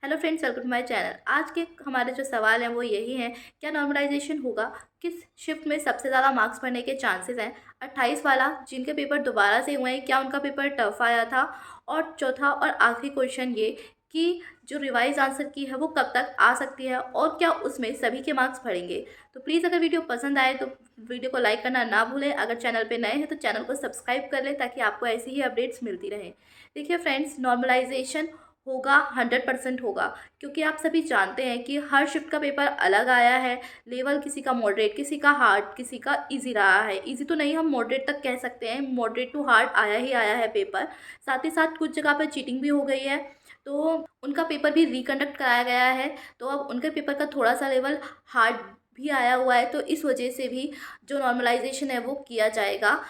Hello friends, welcome to my channel. आज के हमारे जो सवाल हैं वो यही हैं, क्या नॉर्मलाइजेशन होगा? किस शिफ्ट में सबसे ज़्यादा मार्क्स बढ़ने के चांसेस हैं? 28 वाला जिनके पेपर दोबारा से हुए हैं, क्या उनका पेपर टफ आया था? और चौथा और आखिरी क्वेश्चन ये कि जो रिवाइज आंसर की है वो कब तक आ सकती है और क्या उसमें सभी के मार्क्स बढ़ेंगे? तो प्लीज़ अगर वीडियो पसंद आए तो वीडियो को लाइक करना ना भूलें। अगर चैनल पे नए हैं तो चैनल को सब्सक्राइब कर लें ताकि आपको ऐसी ही अपडेट्स मिलती रहें। देखिए फ्रेंड्स, नॉर्मलाइजेशन होगा, 100% होगा, क्योंकि आप सभी जानते हैं कि हर शिफ्ट का पेपर अलग आया है। लेवल किसी का मॉडरेट, किसी का हार्ड, किसी का इजी रहा है। इजी तो नहीं, हम मॉडरेट तक कह सकते हैं, मॉडरेट टू हार्ड आया ही आया है पेपर। साथ ही साथ कुछ जगह पर चीटिंग भी हो गई है, तो उनका पेपर भी रिकंडक्ट कराया गया है। तो अब उनके पेपर का थोड़ा सा लेवल हार्ड भी आया हुआ है, तो इस वजह से भी जो नॉर्मलाइजेशन है वो किया जाएगा।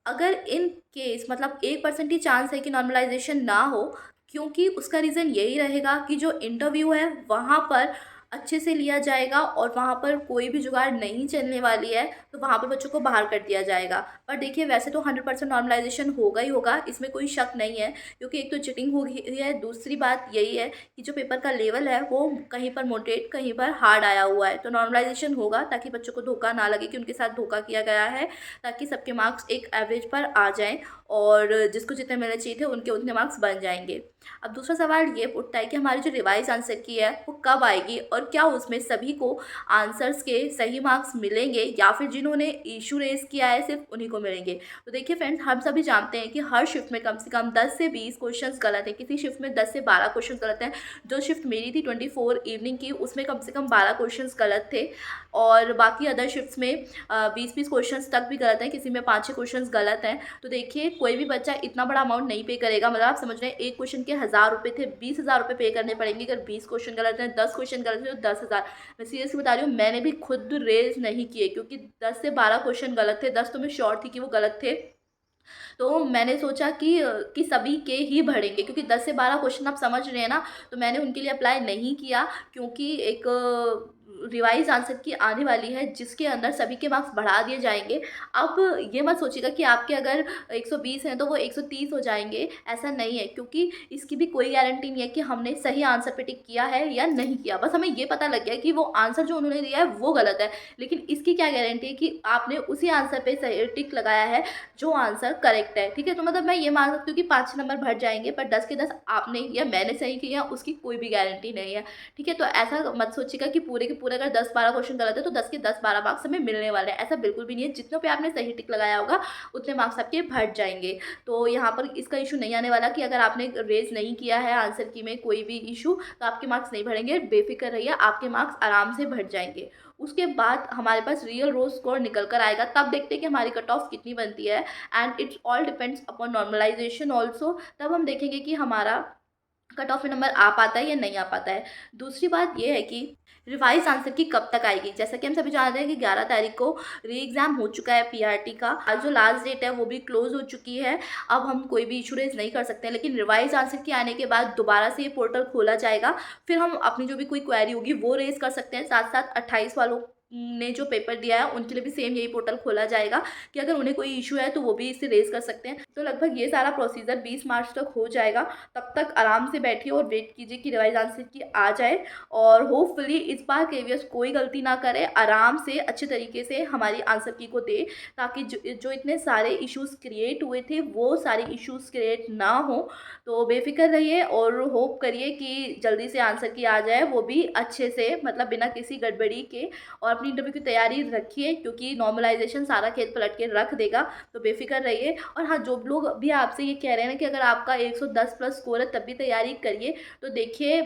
अगर इन केस मतलब 1% ही चांस है कि नॉर्मलाइजेशन ना हो, क्योंकि उसका रीज़न यही रहेगा कि जो इंटरव्यू है वहाँ पर अच्छे से लिया जाएगा और वहाँ पर कोई भी जुगाड़ नहीं चलने वाली है, तो वहाँ पर बच्चों को बाहर कर दिया जाएगा। पर देखिए, वैसे तो 100% नॉर्मलाइजेशन होगा ही होगा, इसमें कोई शक नहीं है, क्योंकि एक तो चिटिंग हो गई है, दूसरी बात यही है कि जो पेपर का लेवल है वो कहीं पर मॉडरेट, कहीं पर हार्ड आया हुआ है। तो नॉर्मलाइजेशन होगा ताकि बच्चों को धोखा ना लगे कि उनके साथ धोखा किया गया है, ताकि सबके मार्क्स एक एवरेज पर आ जाएँ और जिसको जितने मिलने चाहिए थे उनके उतने मार्क्स बन जाएंगे। अब दूसरा सवाल ये उठता है कि हमारी जो रिवाइज आंसर की है वो कब आएगी और क्या उसमें सभी को आंसर्स के सही मार्क्स मिलेंगे या फिर जिन्होंने इशू रेज किया है सिर्फ उन्हीं को मिलेंगे? तो देखिए फ्रेंड्स, हम सभी जानते हैं कि हर शिफ्ट में कम से कम 10 से 20 क्वेश्चंस गलत हैं, किसी शिफ्ट में 10 से 12 क्वेश्चंस गलत हैं। जो शिफ्ट मेरी थी 24 इवनिंग की, उसमें कम से कम 12 क्वेश्चंस गलत थे और बाकी अदर शिफ्ट्स में 20-20 क्वेश्चंस तक भी गलत हैं, किसी में 5-6 क्वेश्चंस गलत हैं। तो देखिए, कोई भी बच्चा इतना बड़ा अमाउंट नहीं पे करेगा। मतलब आप समझ रहे हैं, एक क्वेश्चन के 1000 रुपये थे, 20,000 रुपये पे करने पड़ेंगे। अगर 20 क्वेश्चन गलत हैं, 10 क्वेश्चन गलत हैं तो 10,000। मैं सीरियसली बता रही हूँ, मैंने भी खुद रेज नहीं किए, क्योंकि 10 से 12 क्वेश्चन गलत थे। 10 तो मैं श्योर थी कि वो गलत थे। तो मैंने सोचा कि सभी के ही बढ़ेंगे, क्योंकि 10 से 12 क्वेश्चन आप समझ रहे हैं ना, तो मैंने उनके लिए अप्लाई नहीं किया, क्योंकि एक रिवाइज आंसर की आने वाली है जिसके अंदर सभी के मार्क्स बढ़ा दिए जाएंगे। अब ये मत सोचिएगा कि आपके अगर 120 हैं तो वो 130 हो जाएंगे, ऐसा नहीं है, क्योंकि इसकी भी कोई गारंटी नहीं है कि हमने सही आंसर पे टिक किया है या नहीं किया। बस हमें ये पता लग गया कि वो आंसर जो उन्होंने दिया है वो गलत है, लेकिन इसकी क्या गारंटी है कि आपने उसी आंसर पे सही टिक लगाया है जो आंसर करेक्ट है। ठीक है, तो मतलब मैं ये मान सकती हूँ कि 5 नंबर बढ़ जाएंगे, पर 10 के 10 आपने या मैंने सही किया उसकी कोई भी गारंटी नहीं है। ठीक है, तो ऐसा मत सोचिएगा कि पूरे के पूरे अगर 10-12 क्वेश्चन गलत है तो 10 के 10-12 मार्क्स हमें मिलने वाले हैं, ऐसा बिल्कुल भी नहीं है। जितनों पे आपने सही टिक लगाया होगा उतने मार्क्स आपके बढ़ जाएंगे। तो यहाँ पर इसका इशू नहीं आने वाला कि अगर आपने रेज नहीं किया है आंसर की में कोई भी इशू, तो आपके मार्क्स नहीं बढ़ेंगे। बेफिक्र रहिए, आपके मार्क्स आराम से बढ़ जाएंगे। उसके बाद हमारे पास रियल रो स्कोर निकल कर आएगा, तब देखते हैं कि हमारी कट ऑफ कितनी बनती है। And it's all depends upon normalization also. तब हम देखेंगे कि हमारा कट ऑफ में नंबर आ पाता है या नहीं आ पाता है। दूसरी बात यह है कि रिवाइज आंसर की कब तक आएगी। जैसा कि हम सभी जानते हैं कि 11 तारीख को री एग्ज़ाम हो चुका है पीआरटी का। आज जो लास्ट डेट है वो भी क्लोज हो चुकी है। अब हम कोई भी इशू रेज नहीं कर सकते हैं, लेकिन रिवाइज आंसर के आने के बाद दोबारा से ये पोर्टल खोला जाएगा। फिर हम अपनी जो भी कोई क्वेरी होगी वो रेज कर सकते हैं। साथ साथ 28 वालों ने जो पेपर दिया है उनके लिए भी सेम यही पोर्टल खोला जाएगा कि अगर उन्हें कोई इशू है तो वो भी इसे रेज कर सकते हैं। तो लगभग ये सारा प्रोसीजर 20 मार्च तक हो जाएगा। तब तक आराम से बैठिए और वेट कीजिए कि रिवाइज आंसर की आ जाए, और होपफुली इस बार केवीएस कोई गलती ना करे, आराम से अच्छे तरीके से हमारी आंसर की को दे, ताकि जो इतने सारे इश्यूज क्रिएट हुए थे वो सारे इश्यूज क्रिएट ना हो। तो बेफिक्र रहिए और होप करिए कि जल्दी से आंसर की आ जाए, वो भी अच्छे से, मतलब बिना किसी गड़बड़ी के। और अपनी इंटरव्यू की तैयारी रखिए, क्योंकि नॉर्मलाइजेशन सारा खेल पलट के रख देगा। तो बेफिक्र रहिए। और हाँ, जो लोग भी आपसे ये कह रहे हैं ना कि अगर आपका 110 प्लस स्कोर है तब भी तैयारी करिए, तो देखिए,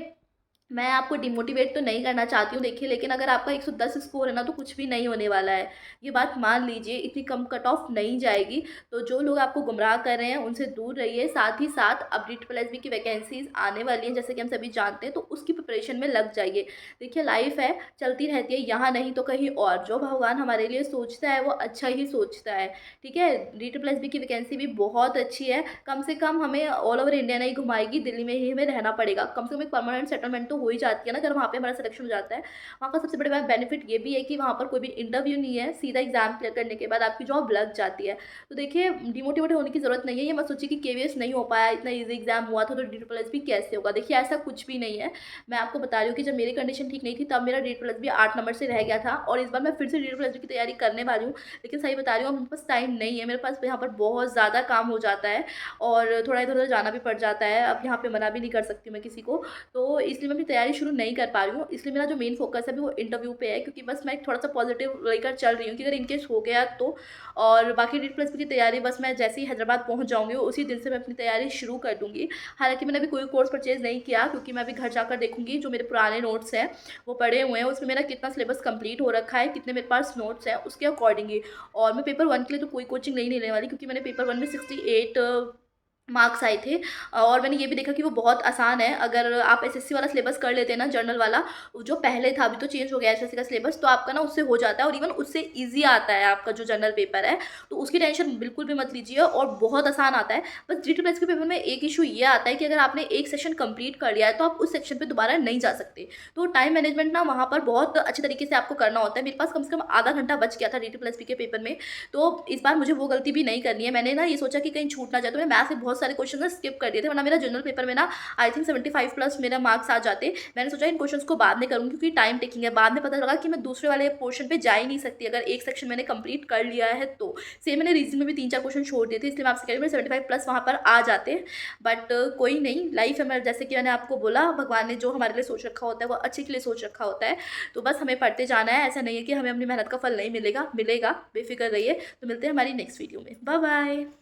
मैं आपको डिमोटिवेट तो नहीं करना चाहती हूँ देखिए, लेकिन अगर आपका 110 स्कोर है ना तो कुछ भी नहीं होने वाला है। ये बात मान लीजिए, इतनी कम कट ऑफ नहीं जाएगी। तो जो लोग आपको गुमराह कर रहे हैं उनसे दूर रहिए। साथ ही साथ अब DSSB की वैकेंसीज आने वाली हैं, जैसे कि हम सभी जानते हैं, तो उसकी प्रिपरेशन में लग जाइए। देखिए, लाइफ है, चलती रहती है, यहाँ नहीं तो कहीं और। जो भगवान हमारे लिए सोचता है वो अच्छा ही सोचता है। ठीक है, DSSB की वैकेंसी भी बहुत अच्छी है। कम से कम हमें ऑल ओवर इंडिया नहीं घुमाएगी, दिल्ली में ही हमें रहना पड़ेगा। कम से कम एक परमानेंट सेटलमेंट तो हो ही जाती है ना अगर वहाँ पे हमारा सिलेक्शन हो जाता है। वहाँ का सबसे बड़ा बेनिफिट ये भी है कि वहाँ पर कोई भी इंटरव्यू नहीं है, सीधा एग्ज़ाम क्लियर करने के बाद आपकी जॉब लग जाती है। तो देखिए डिमोटिवेट होने की ज़रूरत नहीं है, ये मत सोचिए कि केवीएस नहीं हो पाया, इतना ईज़ी एग्ज़ाम हुआ था तो डी कैसे होगा? देखिए ऐसा कुछ भी नहीं है। मैं आपको बता रही हूँ कि जब मेरी कंडीशन ठीक नहीं थी तब मेरा डी 8 नंबर से रह गया था और इस बार मैं फिर से डी की तैयारी करने वाली हूँ। लेकिन सही बता रही हूँ, अब मेरे पास टाइम नहीं है, मेरे पास यहाँ पर बहुत ज़्यादा काम हो जाता है और थोड़ा इधर-उधर जाना भी पड़ जाता है। अब यहाँ पे मना भी नहीं कर सकती मैं किसी को, तो इसलिए मैं अपनी तैयारी शुरू नहीं कर पा रही हूँ। इसलिए मेरा जो मेन फ़ोकस है अभी वो इंटरव्यू पे है, क्योंकि बस मैं थोड़ा-सा पॉज़िटिव लेकर चल रही हूँ कि अगर इन केस हो गया तो। और बाकी डी की तैयारी बस मैं जैसे ही हैदराबाद पहुँच जाऊँगी उसी दिन से मैं अपनी तैयारी शुरू कर दूँगी। हालाँकि मैंने अभी कोई कोर्स परचेज़ नहीं किया, क्योंकि मैं अभी घर जाकर देखूँगी जो मेरे पुराने नोट्स हैं वो पड़े हुए हैं, उसमें मेरा कितना सिलेबस कंप्लीट हो रखा है, कितने मेरे पास नोट्स हैं, उसके अकॉर्डिंग ही। और मैं पेपर 1 के लिए तो कोई कोचिंग नहीं लेने वाली, क्योंकि मैंने पेपर 1 में 68 मार्क्स आए थे। और मैंने ये भी देखा कि वो बहुत आसान है। अगर आप एसएससी वाला सिलेबस कर लेते हैं ना, जनरल वाला, जो पहले था, अभी तो चेंज हो गया है एसएससी का सिलेबस, तो आपका ना उससे हो जाता है और इवन उससे ईज़ी आता है आपका जो जनरल पेपर है, तो उसकी टेंशन बिल्कुल भी मत लीजिए और बहुत आसान आता है। बस जी के पेपर में एक इश्यू ये आता है कि अगर आपने एक सेक्शन कंप्लीट कर लिया है, तो आप उस सेक्शन पे दोबारा नहीं जा सकते। तो टाइम मैनेजमेंट ना वहाँ पर बहुत अच्छे तरीके से आपको करना होता है। मेरे पास कम से कम आधा घंटा बच गया था डी के पेपर में, तो इस बार मुझे वो गलती भी नहीं करनी है। मैंने ना ये सोचा कि कहीं छूट ना जाए, तो मैंने मैथ के बहुत सारे क्वेश्चन ना स्किप कर दिए थे, वरना मेरा जनरल पेपर में ना आई थिंक 75 प्लस मेरा मार्क्स आ जाते। मैंने सोचा इन क्वेश्चंस को बाद में करूँगी, क्योंकि टाइम टेकिंग है। बाद में पता लगा कि मैं दूसरे वाले पोर्शन पे जा ही नहीं सकती अगर एक सेक्शन मैंने कंप्लीट कर लिया है तो। सेम मैंने रीजनिंग में भी 3-4 क्वेश्चन छोड़ दिए थे, इसलिए मैं आपसे कह रही हूँ मेरे 75 प्लस वहाँ पर आ जाते। बट कोई नहीं, लाइफ है मेरा, जैसे कि मैंने आपको बोला, भगवान ने जो हमारे लिए सोच रखा होता है वो अच्छे के लिए सोच रखा होता है। तो बस हमें पढ़ते जाना है, ऐसा नहीं है कि हमें अपनी मेहनत का फल नहीं मिलेगा, मिलेगा, बेफिक्र रहिए। तो मिलते हैं हमारी नेक्स्ट वीडियो में। Bye bye.